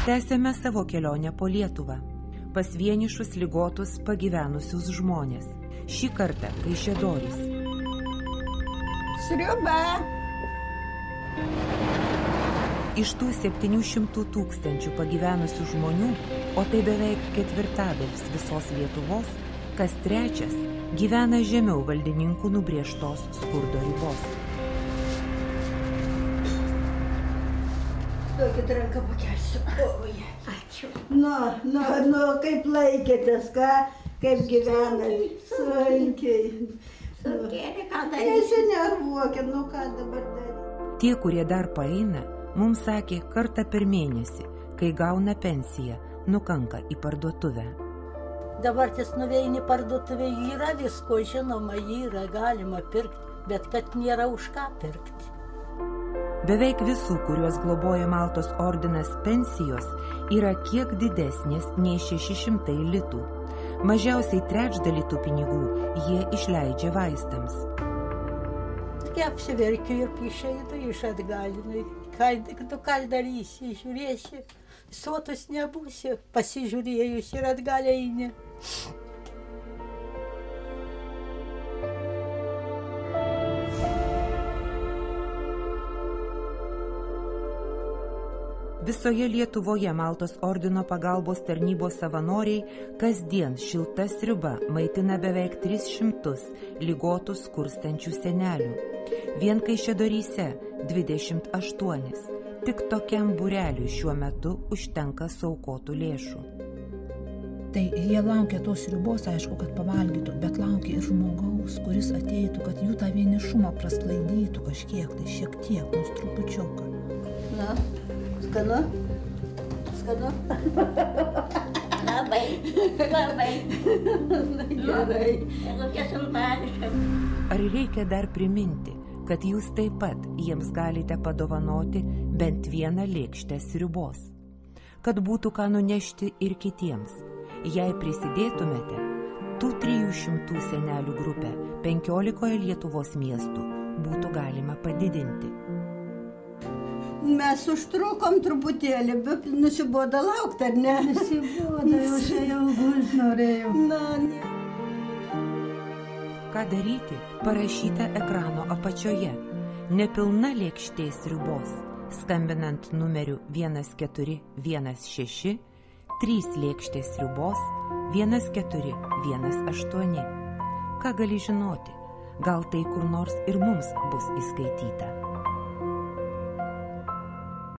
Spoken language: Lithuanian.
Tęsėme savo kelionę po Lietuvą, pas vienišus ligotus pagyvenusius žmonės. Šį kartą Kaišiadorys. Sriuba! Iš tų 700 000 pagyvenusių žmonių, o tai beveik ketvirtadalis visos Lietuvos, kas trečias gyvena žemiau valdininkų nubrėžtos skurdo ribos. Duokit ranką pakelsiu. Ačiū. Nu, kaip laikėtės, ką? Kaip gyvena? Sunkiai. Sunkiai, ką daryti? Nesinervuokit, nu ką dabar daryti? Tie, kurie dar paeina, mums sakė kartą per mėnesį, kai gauna pensiją, nukanka į parduotuvę. Dabar ties nuveini parduotuvė, yra visko, žinoma, yra, galima pirkti, bet kad nėra už ką pirkti. Beveik visų, kuriuos globoja Maltos ordinas, pensijos yra kiek didesnės nei 600 litų. Mažiausiai trečdalį tų pinigų jie išleidžia vaistams. Tik apsiverkiu ir išeinu iš atgalinai. Ką darysi, žiūrėsi, sotus nebūsi, pasižiūrėjus ir atgaleini. Visoje Lietuvoje Maltos ordino pagalbos tarnybos savanoriai kasdien šilta sriuba maitina beveik 300 ligotų skurstančių senelių. Vien Kaišiadoryse 28. Tik tokiam būreliui šiuo metu užtenka suaukotų lėšų. Tai jie laukia tos sriubos, aišku, kad pavalgytų, bet laukia ir žmogaus, kuris ateitų, kad jų tą vienišumą prasklaidytų kažkiek, tai šiek tiek, nors trupučiuką. Na, skanu? Skanu? Labai. Gerai. Kokia simpatiška. Ar reikia dar priminti, kad jūs taip pat jiems galite padovanoti bent vieną lėkštę sriubos, kad būtų ką nunešti ir kitiems. Jei prisidėtumėte, tų 300 senelių grupę 15 Lietuvos miestų būtų galima padidinti. Mes užtrukom truputėlį, bet nusibodo laukti, ar ne? Nusibodo, jau čia ilgus norėjau. Na, ne. Ką daryti, parašyta ekrano apačioje. Nepilna lėkštė sriubos, skambinant numeriu 1416, 3 lėkštės sriubos 1418. Ką gali žinoti? Gal tai kur nors ir mums bus įskaityta.